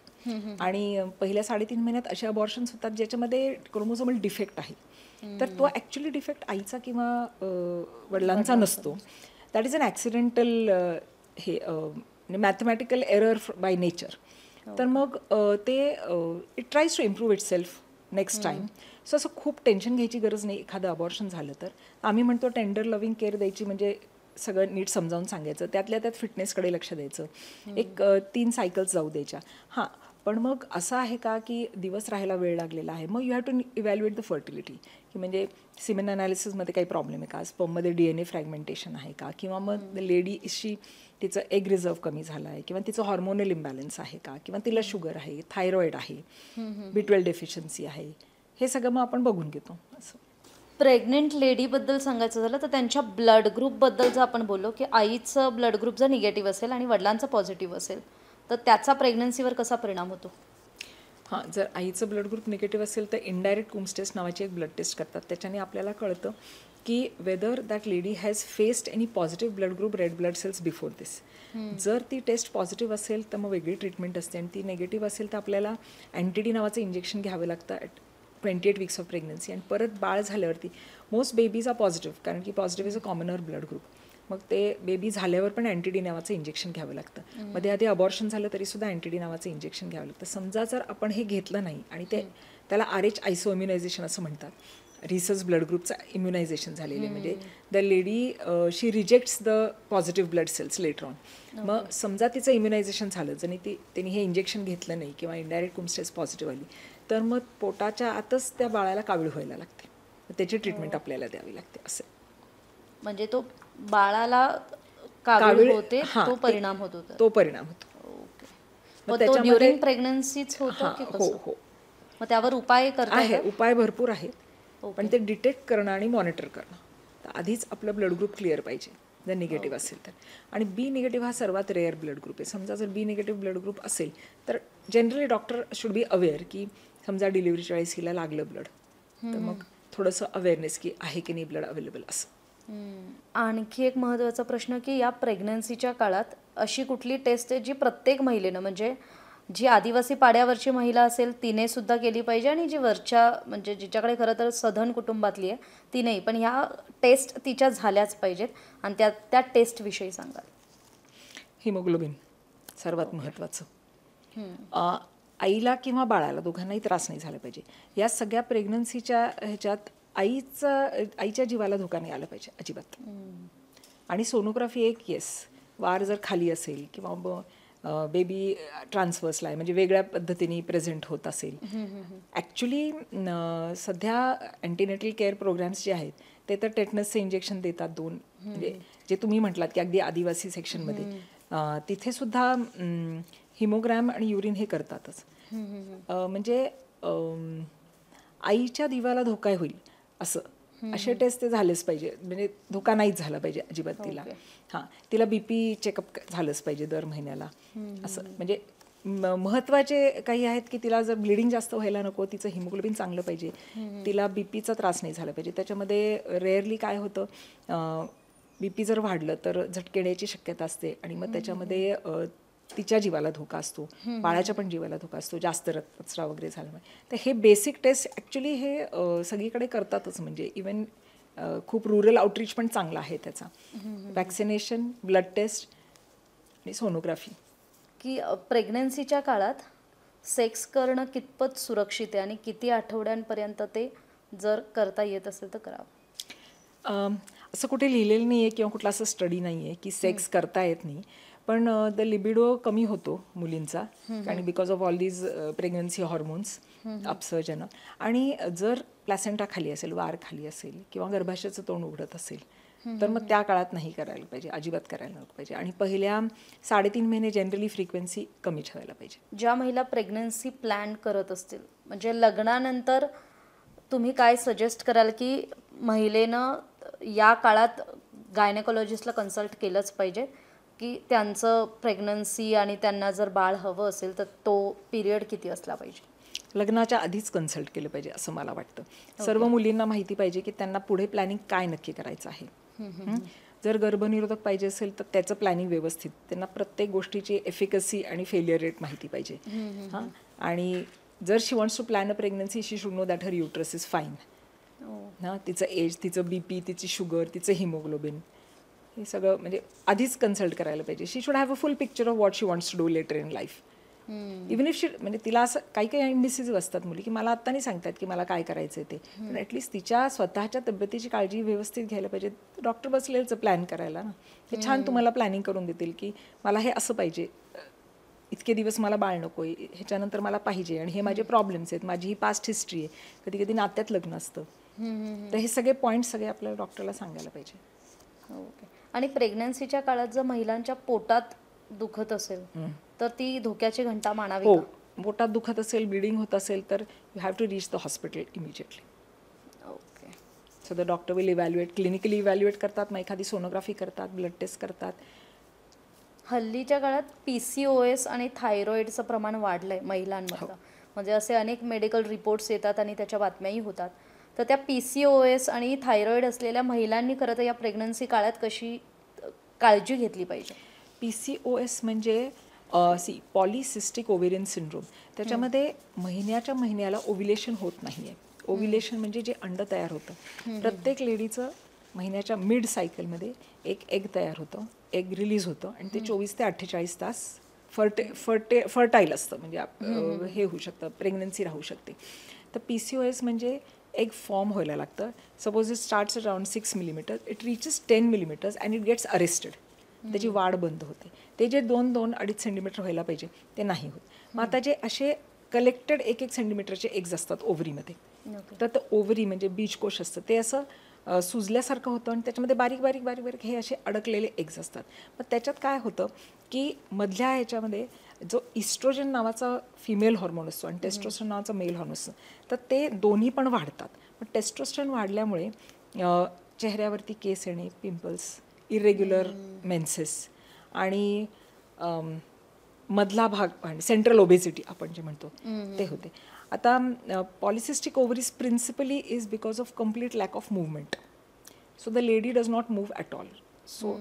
आणि पहिल्या 3.5 महिन्यात असे अबॉर्शन्स होतात ज्याच्यामध्ये क्रोमोझोमल डिफेक्ट आहे. तर तो ॲक्च्युली डिफेक्ट आईचा किंवा वडिलांचा नसतो. दॅट इज अन ॲक्सिडेंटल हे म्हणजे मॅथमॅटिकल एरर बाय नेचर. तर मग ते it tries to improve itself next time. So असं खूप टेन्शन घ्यायची गरज नाही. एखादं अबॉर्शन झालं तर आम्ही म्हणतो टेंडर लव्हिंग केअर द्यायची, म्हणजे सगळं नीट समजावून सांगायचं, त्यातल्या त्यात फिटनेसकडे लक्ष द्यायचं, एक 3 सायकल्स जाऊ द्यायच्या. हां, पण मग असं आहे का की दिवस राहायला वेळ लागलेला आहे, मग you have to evaluate the fertility, की म्हणजे सिमेन अनालिसिसमध्ये काही प्रॉब्लेम आहे का, स्पर्ममध्ये DNA फ्रॅगमेंटेशन आहे का, किंवा मग लेडीशी तिचं एग रिझर्व कमी झाला आहे, किंवा तिचं हॉर्मोनल इम्बॅलन्स आहे का, किंवा तिला शुगर आहे, थायरॉइड आहे, B12 डेफिशियन्सी आहे, हे सगळं मग आपण बघून घेतो. असं प्रेग्नेंट लेडीबद्दल सांगायचं झालं तर त्यांच्या ब्लड ग्रुपबद्दल जर आपण बोललो की आईचं ब्लड ग्रुप जर निगेटिव्ह असेल आणि वडिलांचं पॉझिटिव्ह असेल तर त्याचा प्रेग्नन्सीवर कसा परिणाम होतो? हां, जर आईचं ब्लड ग्रुप निगेटिव्ह असेल तर इनडायरेक्ट कुम्स टेस्ट नावाची एक ब्लड टेस्ट करतात. त्याच्याने आपल्याला कळतं की whether that lady has faced any positive blood group red blood cells before this. जर ती टेस्ट पॉझिटिव्ह असेल तर मग वेगळी ट्रीटमेंट असते, आणि ती निगेटिव्ह असेल तर आपल्याला अँटीडी नावाचं इंजेक्शन घ्यावं लागतं ॲट 28 वीक्स ऑफ प्रेग्नन्सी. आणि परत बाळ झाल्यावरती मोस्ट बेबीज आर पॉझिटिव्ह, कारण की positive is a commoner blood group. मग ते बेबी झाल्यावर पण अँटीडी नावाचं इंजेक्शन घ्यावं लागतं. मध्ये आधी अबॉर्शन झालं तरीसुद्धा अँटीडी नावाचं इंजेक्शन घ्यावं लागतं. समजा जर आपण हे घेतलं नाही आणि त्याला RH आयसो इम्युनायझेशन असं म्हणतात, रिसर्च ब्लड ग्रुपचं इम्युनायझेशन झालेलं, म्हणजे the lady she rejects the positive blood cells later on. मग समजा तिचं इम्युनायझेशन झालं, जरी तिने हे इंजेक्शन घेतलं नाही किंवा इनडायरेक्ट कुम्स पॉझिटिव्ह आली, तर मग पोटाच्या आतच त्या बाळाला कावीळ व्हायला लागते. त्याची ट्रीटमेंट आपल्याला द्यावी लागते. असं म्हणजे तो बाळाला कावीळ होते, तो परिणाम होतो. तो परिणाम होतो. मग तो ड्युरिंग प्रेग्नन्सीच होतो की हो हो. मग त्यावर उपाय करता आहे, उपाय भरपूर आहेत, पण ते डिटेक्ट करणं आणि मॉनिटर करणं. तर आधीच आपलं ब्लड ग्रुप क्लिअर पाहिजे जर निगेटिव्ह असेल तर. आणि B निगेटिव्ह हा सर्वात रेअर ब्लड ग्रुप आहे. समजा जर B निगेटिव्ह ब्लड ग्रुप असेल तर generally doctor should be aware की समजा डिलिव्हरीच्या वेळेस हिला लागलं ब्लड, तर मग थोडंसं अवेअरनेस की आहे की नाही ब्लड अवेलेबल असं. आणखी एक महत्त्वाचा प्रश्न की या प्रेग्नन्सीच्या काळात अशी कुठली टेस्ट आहे जी प्रत्येक महिलेनं, म्हणजे जी आदिवासी पाड्यावरची महिला असेल तिने सुद्धा केली पाहिजे, आणि जी वरच्या म्हणजे जिच्याकडे खरं तर सधन कुटुंबातली आहे ती नाही, पण ह्या टेस्ट तिच्या झाल्याच पाहिजेत, आणि त्या टेस्टविषयी सांगाल? हिमोग्लोबिन सर्वात महत्त्वाचं. आईला किंवा बाळाला दोघांनाही त्रास नाही झाला पाहिजे. या सगळ्या प्रेग्नन्सीच्या ह्याच्यात आईच्या जीवाला धोका नाही आला पाहिजे अजिबात. आणि सोनोग्राफी एक येस, वार जर खाली असेल किंवा बेबी ट्रान्सवर्सला आहे म्हणजे वेगळ्या पद्धतीने प्रेझेंट होत असेल. ॲक्च्युली सध्या अँटीनेटल केअर प्रोग्राम्स जे आहेत ते तर टेटनसचे इंजेक्शन देतात 2, म्हणजे जे तुम्ही म्हटलात की अगदी आदिवासी सेक्शनमध्ये तिथे सुद्धा हिमोग्रॅम आणि युरिन हे करतातच. म्हणजे आईच्या दिवाला धोका होईल असे टेस्ट ते झालेच पाहिजे, म्हणजे धोका नाहीच झाला पाहिजे अजिबात तिला. हां, तिला BP चेकअप झालंच पाहिजे दर महिन्याला असं. म्हणजे महत्त्वाचे काही आहेत की तिला जर ब्लिडिंग जास्त व्हायला नको, तिचं हिमोग्लोबिन चांगलं पाहिजे, तिला BPचा त्रास नाही झाला पाहिजे. त्याच्यामध्ये रेअरली काय होतं, BP जर वाढलं तर झटके येण्याची शक्यता असते आणि मग त्याच्यामध्ये तिच्या जीवाला धोका असतो, बाळाच्या पण जीवाला धोका असतो, जास्त रक्तस्राव वगैरे झाल्यामुळे. तर हे बेसिक टेस्ट ॲक्च्युली हे सगळीकडे करतातच. म्हणजे इवन खूप रुरल आउटरीच पण चांगला आहे त्याचा. वॅक्सिनेशन, ब्लड टेस्ट आणि सोनोग्राफी. की प्रेग्नन्सीच्या काळात सेक्स करणं कितपत सुरक्षित आहे आणि किती आठवड्यांपर्यंत ते जर करता येत असेल तर करावं? असं कुठे लिहिलेलं नाही आहे किंवा कुठला असं स्टडी नाही आहे की सेक्स करता येत नाही, पण द लिबिडो कमी होतो मुलींचा आणि because of all these pregnancy hormones upsurge. आणि जर प्लॅसेंटा खाली असेल, वार खाली असेल किंवा गर्भाशयाचं तोंड उघडत असेल तर मग त्या काळात नाही करायला पाहिजे, अजिबात करायला नको पाहिजे. आणि पहिल्या 3.5 महिने जनरली फ्रिक्वेन्सी कमी ठेवायला पाहिजे. ज्या महिला प्रेग्नन्सी प्लॅन करत असतील, म्हणजे लग्नानंतर तुम्ही काय सजेस्ट कराल की महिलेनं या काळात गायनेकोलॉजिस्टला कन्सल्ट केलंच पाहिजे, की त्यांचं प्रेग्नन्सी आणि त्यांना जर बाळ हवं असेल तर तो पिरियड किती असला पाहिजे? लग्नाच्या आधीच कन्सल्ट केलं पाहिजे असं मला वाटतं. सर्व मुलींना माहिती पाहिजे की त्यांना पुढे प्लॅनिंग काय नक्की करायचं आहे. जर गर्भनिरोधक पाहिजे असेल तर त्याचं प्लॅनिंग व्यवस्थित, त्यांना प्रत्येक गोष्टीची एफिकसी आणि फेलियर रेट माहिती पाहिजे. हां, आणि जर she wants to plan a pregnancy, she should know that her uterus is fine. हां, तिचं एज, तिचं BP, तिची शुगर, तिचं हिमोग्लोबिन, हे सगळं म्हणजे आधीच कन्सल्ट करायला पाहिजे. She should have a full picture of what she wants to do later in life. Even if she, म्हणजे तिला असं काही इंडिसीज असतात मुली की मला आत्ता नाही सांगतात की मला काय करायचं आहे ते, पण ॲटलिस्ट तिच्या स्वतःच्या तब्येतीची काळजी व्यवस्थित घ्यायला पाहिजे. डॉक्टर बसलेलंच प्लॅन करायला ना, ते छान तुम्हाला प्लॅनिंग करून देतील की मला हे असं पाहिजे, इतके दिवस मला बाळ नको आहे, ह्याच्यानंतर मला पाहिजे, आणि हे माझे प्रॉब्लेम्स आहेत, माझी ही पास्ट हिस्ट्री आहे, कधी कधी नात्यात लग्न असतं. तर हे सगळे पॉईंट्स सगळे आपल्याला डॉक्टरला सांगायला पाहिजे. ओके. आणि प्रेग्नन्सीच्या काळात जर महिलांच्या पोटात दुखत असेल तर ती धोक्याची घंटा मानावी हो, का? पोटात दुखत असेल, ब्लिडिंग होत असेल तर you have to reach the hospital immediately. Okay. So the doctor will evaluate, clinically evaluate करतात, मग एखादी सोनोग्राफी करतात, ब्लड टेस्ट करतात. हल्लीच्या काळात PCOS आणि थायरॉइडचं प्रमाण वाढलंय महिलांमधलं. म्हणजे असे अनेक मेडिकल रिपोर्ट्स येतात आणि त्याच्या बातम्याही होतात. तर त्या PCOS आणि थायरॉइड असलेल्या महिलांनी खरं तर या प्रेग्नन्सी काळात कशी काळजी घेतली पाहिजे? PCOS म्हणजे पॉलिसिस्टिक ओव्हेरियन सिंड्रोम. त्याच्यामध्ये महिन्याच्या महिन्याला ओव्युलेशन होत नाही आहे. ओव्युलेशन म्हणजे जे अंड तयार होतं. प्रत्येक लेडीचं महिन्याच्या मिड सायकलमध्ये एक एग तयार होतं, एग रिलीज होतं आणि ते 24 ते 48 तास फर्टाईल असतं, म्हणजे हे होऊ शकतं, प्रेग्नन्सी राहू शकते. तर PCOS म्हणजे एग फॉर्म व्हायला लागतं. Suppose it starts around 6 millimetre, it reaches 10 millimetres and it gets arrested. त्याची वाढ बंद होते. ते जे 2-2-2.5 सेंटीमीटर व्हायला पाहिजे ते नाही होत. मग आता जे असे कलेक्टेड 1-1 सेंटीमीटरचे एग्ज असतात ओव्हरीमध्ये, तर ते ओव्हरी म्हणजे बीजकोश असतं, ते असं सुजल्यासारखं होतं आणि त्याच्यामध्ये बारीक बारीक बारीक बारीक हे असे अडकलेले एग्ज असतात. मग त्याच्यात काय होतं की मधल्या ह्याच्यामध्ये जो इस्ट्रोजन नावाचा फिमेल हॉर्मोन असतो आणि टेस्टोस्टेरॉन नावाचा मेल हॉर्मोन असतो, तर ते दोन्ही पण वाढतात. पण टेस्टोस्टेरॉन वाढल्यामुळे चेहऱ्यावरती केस येणे, पिंपल्स, इरेग्युलर मेन्सेस आणि मधला भाग, सेंट्रल ओबेसिटी आपण जे म्हणतो ते होते. आता polycystic ovaries principally is because of complete lack of movement. So the lady does not move at all. So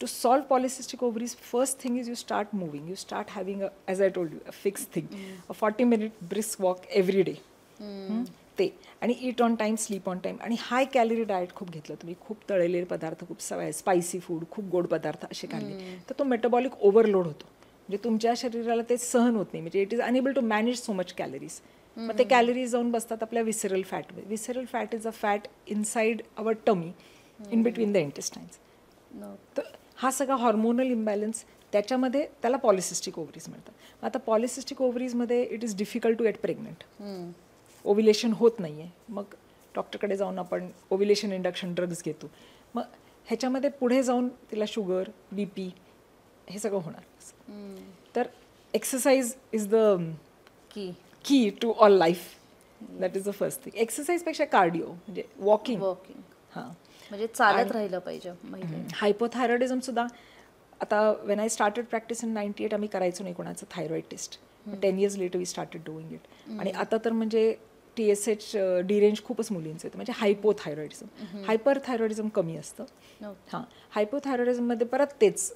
to solve polycystic ovaries, first thing is you start moving, you start having a, as I told you, a fixed thing, a 40-minute brisk walk every day. ते आणि eat on time, sleep on time, आणि हाय calorie diet खूप घेतलं तुम्ही, खूप तळलेले पदार्थ, खूप स्पायसी फूड, खूप गोड पदार्थ असे खाल्ले तर तो मेटाबॉलिक ओव्हरलोड होतो, म्हणजे तुमच्या शरीराला ते सहन होत नाही, म्हणजे it is unable to manage so much calories. मग ते कॅलरीज जाऊन बसतात आपल्या विसरल फॅटमध्ये. Visceral fat is a fat inside our tummy, in between the intestines. तर हा सगळा हॉर्मोनल इम्बॅलन्स त्याच्यामध्ये त्याला पॉलिसिस्टिक ओव्हरीज म्हणतात. आता पॉलिसिस्टिक ओव्हरीजमध्ये it is difficult to get pregnant. Ovulation होत नाही आहे, मग डॉक्टरकडे जाऊन आपण ओव्हिलेशन इंडक्शन ड्रग्स घेतो. मग ह्याच्यामध्ये पुढे जाऊन तिला शुगर, BP हे सगळं होणार. तर exercise is the key to all life. That is the first thing. एक्सरसाइजपेक्षा कार्डिओ म्हणजे वॉकिंग. हां, म्हणजे चालत राहिलं पाहिजे. हायपोथायरॉइडिझम सुद्धा आता when I started practice in 98 आम्ही करायचो नाही कोणाचं thyroid test. 10 years later we started doing it. आणि आता तर म्हणजे TSH डिरेंज खूपच मुलींचं येतं, म्हणजे हायपोथायरॉइडिझम. हायपरथायरॉइडिझम कमी असतं. हां, हायपोथायरॉइडिझममध्ये परत तेच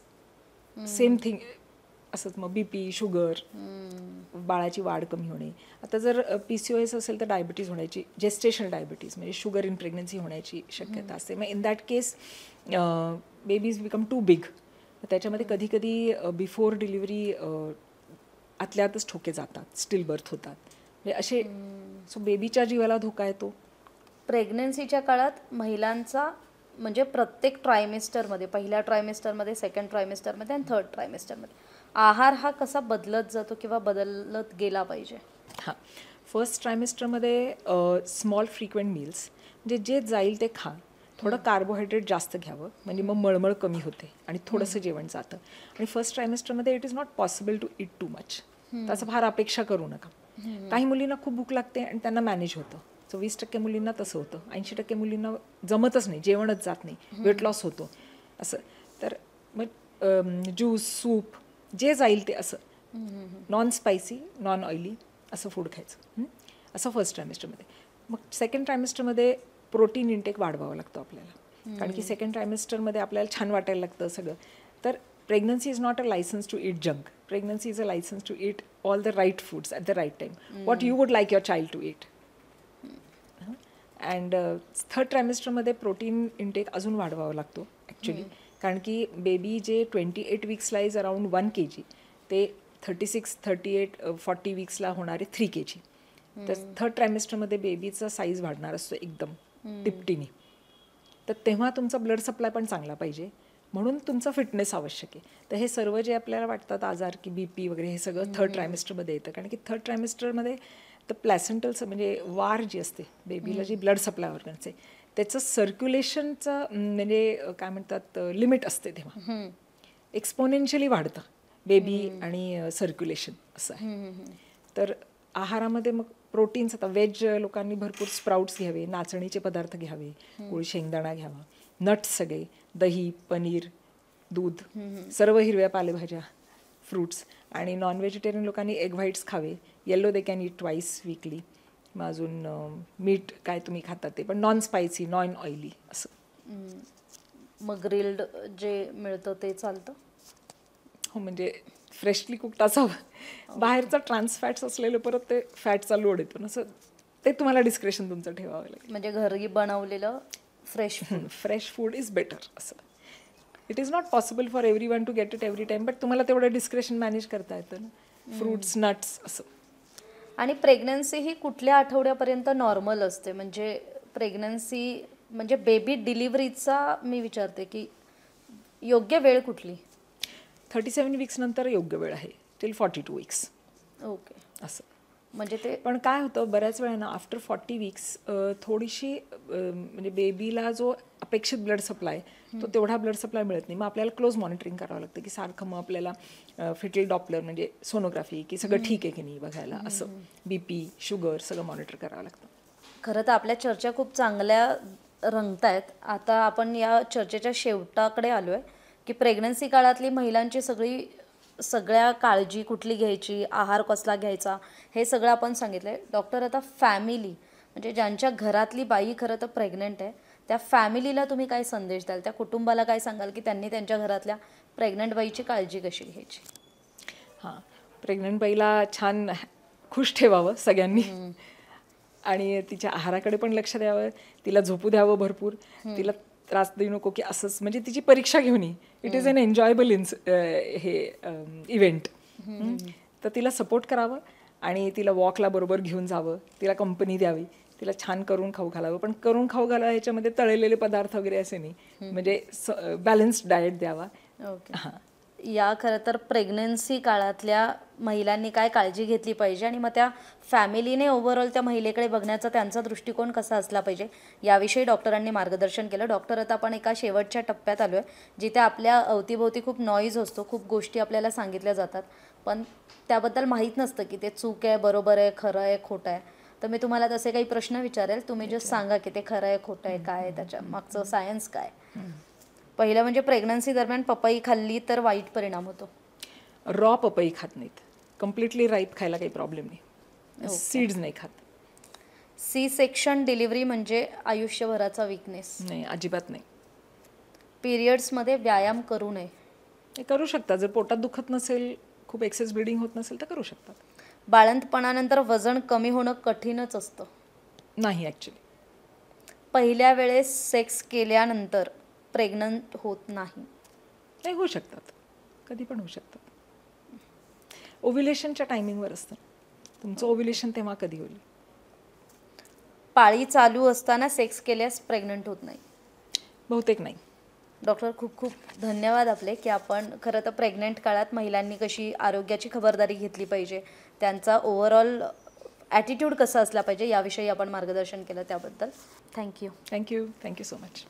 सेम थिंग असंच. मग BP, शुगर, बाळाची वाढ कमी होणे. आता जर PCOS असेल तर डायबिटीज होण्याची, जेस्टेशनल डायबिटीज म्हणजे शुगर इन प्रेग्नन्सी होण्याची शक्यता असते. मग in that case babies become too big. त्याच्यामध्ये कधी कधी बिफोर डिलिव्हरी आतल्या आतच ठोके जातात, स्टिल बर्थ होतात, म्हणजे असे. सो बेबीच्या जीवाला धोका येतो. प्रेग्नन्सीच्या काळात महिलांचा म्हणजे प्रत्येक ट्रायमेस्टरमध्ये, पहिल्या ट्रायमेस्टरमध्ये, सेकंड ट्रायमेस्टरमध्ये आणि थर्ड ट्रायमेस्टरमध्ये आहार हा कसा बदलत जातो किंवा बदलत गेला पाहिजे? हां, फर्स्ट ट्रायमेस्टरमध्ये स्मॉल फ्रिक्वेंट मील्स, म्हणजे जे जाईल ते खा. थोडं कार्बोहायड्रेट जास्त घ्यावं, म्हणजे मग मळमळ कमी होते आणि थोडंसं जेवण जातं. आणि फर्स्ट ट्रायमेस्टरमध्ये it is not possible to eat too much. त्याचं फार अपेक्षा करू नका. काही मुलींना खूप भूक लागते आणि त्यांना मॅनेज होतं. 20% मुलींना तसं होतं. 80% मुलींना जमतच नाही, जेवणच जात नाही, वेट लॉस होतो असं. तर मग ज्यूस, सूप जे जाईल ते असं, नॉन स्पायसी, नॉन ऑइली असं फूड खायचं. असं फर्स्ट ट्रायमेस्टरमध्ये. मग सेकंड ट्रायमेस्टरमध्ये प्रोटीन इंटेक वाढवावं लागतो आपल्याला, कारण की सेकंड ट्रायमेस्टरमध्ये आपल्याला छान वाटायला लागतं सगळं. तर pregnancy is not a licence to eat junk. Pregnancy is a licence to eat all the right foods at the right time, what you would like your child to eat. And third ट्रायमेस्टरमध्ये protein intake अजून वाढवावा लागतो actually, कारण की baby जे 28 वीक्सला is around 1 kg, ते 36, 38, 40 वीक्सला होणारे 3 kg. तर थर्ड ट्रायमेस्टरमध्ये बेबीचा साईज वाढणार असतो एकदम टिपटीने. तर तेव्हा तुमचा ब्लड सप्लाय पण चांगला पाहिजे, म्हणून तुमचं फिटनेस आवश्यक आहे. तर हे सर्व जे आपल्याला वाटतात आजार की BP वगैरे, हे सगळं थर्ड ट्रायमेस्टरमध्ये येतं. कारण की थर्ड ट्रायमेस्टरमध्ये तर प्लॅसेंटलचं म्हणजे वार जी असते बेबीला, जी ब्लड सप्लाय ऑर्गनचे, त्याचं सर्क्युलेशनचं म्हणजे काय म्हणतात लिमिट असते. तेव्हा एक्सपोनेन्शियली वाढतं बेबी आणि सर्क्युलेशन असं आहे. तर आहारामध्ये मग प्रोटीन्स, आता व्हेज लोकांनी भरपूर स्प्राउट्स घ्यावे, नाचणीचे पदार्थ घ्यावे, गुळ शेंगदाणा घ्यावा, नट्स सगळे, दही, पनीर, दूध, सर्व हिरव्या पालेभाज्या, फ्रूट्स. आणि नॉन व्हेजिटेरियन लोकांनी एग व्हाईट्स खावे. Yellow they can eat twice weekly. मग अजून मीठ काय तुम्ही खातात ते पण नॉन स्पायसी, नॉन ऑइली असं. मग ग्रिल्ड जे मिळतं ते चालतं? हो, म्हणजे फ्रेशली कुक्ड असावं. बाहेरचा ट्रान्स फॅट्स असलेलं परत ते फॅटचा लोड येतो ना, असं ते तुम्हाला डिस्क्रेशन तुमचं ठेवावं लागेल. म्हणजे घरी बनवलेलं फ्रेश फूड इज बेटर असं. It is not possible for every one to get it every time, but तुम्हाला तेवढं डिस्क्रेशन मॅनेज करता येतं ना. फ्रूट्स, नट्स असं. आणि प्रेग्नन्सी ही कुठल्या आठवड्यापर्यंत नॉर्मल असते? म्हणजे प्रेग्नन्सी म्हणजे बेबी डिलिव्हरीचा मी विचारते की योग्य वेळ कुठली? 37 वीक्स नंतर योग्य वेळ आहे, टिल 42 वीक्स. ओके, असं. म्हणजे ते पण काय होतं बऱ्याच वेळा ना, आफ्टर 40 वीक्स थोडीशी म्हणजे बेबीला जो अपेक्षित ब्लड सप्लाय तो तेवढा ब्लड सप्लाय मिळत नाही. मग आपल्याला क्लोज मॉनिटरिंग करावं लागतं, की सारखं मग आपल्याला फिटल डॉपलर म्हणजे सोनोग्राफी, की सगळं ठीक आहे की नाही बघायला, असं. BP, शुगर सगळं मॉनिटर करावं लागतं. खरं तर आपल्या चर्चा खूप चांगल्या रंगतायत. आता आपण या चर्चेच्या शेवटाकडे आलो आहे की प्रेग्नन्सी काळातली महिलांची सगळ्या काळजी कुठली घ्यायची, आहार कसला घ्यायचा, हे सगळं आपण सांगितलं आहे. डॉक्टर, आता फॅमिली म्हणजे ज्यांच्या घरातली बाई खरं तर प्रेग्नंट आहे, त्या फॅमिलीला तुम्ही काय संदेश द्याल? त्या कुटुंबाला काय सांगाल की त्यांनी त्यांच्या घरातल्या प्रेग्नंट बाईची काळजी कशी घ्यायची? हां, प्रेग्नंट बाईला छान खुश ठेवावं सगळ्यांनी, आणि तिच्या आहाराकडे पण लक्ष द्यावं, तिला झोपू द्यावं भरपूर, तिला त्रास देऊ नको की असंच, म्हणजे तिची परीक्षा घेऊन ये. इट इज एन एन्जॉयबल हे इव्हेंट. तर तिला सपोर्ट करावं आणि तिला वॉकला बरोबर घेऊन जावं, तिला कंपनी द्यावी, तिला छान करून खाऊ घालावं. पण करून खाऊ घालावं ह्याच्यामध्ये तळलेले पदार्थ वगैरे असे नाही, म्हणजे बॅलन्स्ड डाएट द्यावा. ओके. या खरं तर प्रेग्नन्सी काळातल्या महिलांनी काय काळजी घेतली पाहिजे आणि मग त्या फॅमिलीने ओव्हरऑल त्या महिलेकडे बघण्याचा त्यांचा दृष्टिकोन कसा असला पाहिजे याविषयी डॉक्टरांनी मार्गदर्शन केलं. डॉक्टर, आता आपण एका शेवटच्या टप्प्यात आलो आहे, जिथे आपल्या अवतीभोवती खूप नॉईज असतो, खूप गोष्टी आपल्याला सांगितल्या जातात, पण त्याबद्दल माहीत नसतं की ते चूक आहे, बरोबर आहे, खरं आहे, खोटं आहे. तर मी तुम्हाला तसे काही प्रश्न विचारेल, तुम्ही जस्ट सांगा की ते खरं आहे, खोटं आहे, काय आहे, त्याच्या मागचं सायन्स काय. पहिलं म्हणजे प्रेग्नन्सी दरम्यान पपई खाल्ली तर वाईट परिणाम होतो. रॉ पपई खात नाहीत, कम्प्लिटली राईप खायला काही प्रॉब्लेम नाही. सीड्स नाही खात. सी सेक्शन डिलिव्हरी म्हणजे आयुष्यभराचा विकनेस. नाही, अजिबात नाही. पिरियड्समध्ये व्यायाम करू नये. हे करू शकता, जर पोटात दुखत नसेल, खूप एक्सेस ब्लिडिंग होत नसेल तर करू शकतात. बाळंतपणानंतर वजन कमी होणं कठीणच असतं. नाही ॲक्च्युली. पहिल्या वेळेस सेक्स केल्यानंतर प्रेग्नंट होत नाही. नाही, होऊ शकतात, कधी पण होऊ शकतात. ओव्ह्युलेशनच्या टायमिंगवर असतं, तुमचं ओव्ह्युलेशन तेव्हा कधी होईल. पाळी चालू असताना सेक्स केल्यास प्रेग्नंट होत नाही. बहुतेक नाही. डॉक्टर, खूप खूप धन्यवाद आपले, की आपण खरं तर प्रेग्नंट काळात महिलांनी कशी आरोग्याची खबरदारी घेतली पाहिजे, त्यांचा ओव्हरऑल ॲटिट्यूड कसा असला पाहिजे याविषयी आपण मार्गदर्शन केलं, त्याबद्दल थँक्यू. Thank you so much.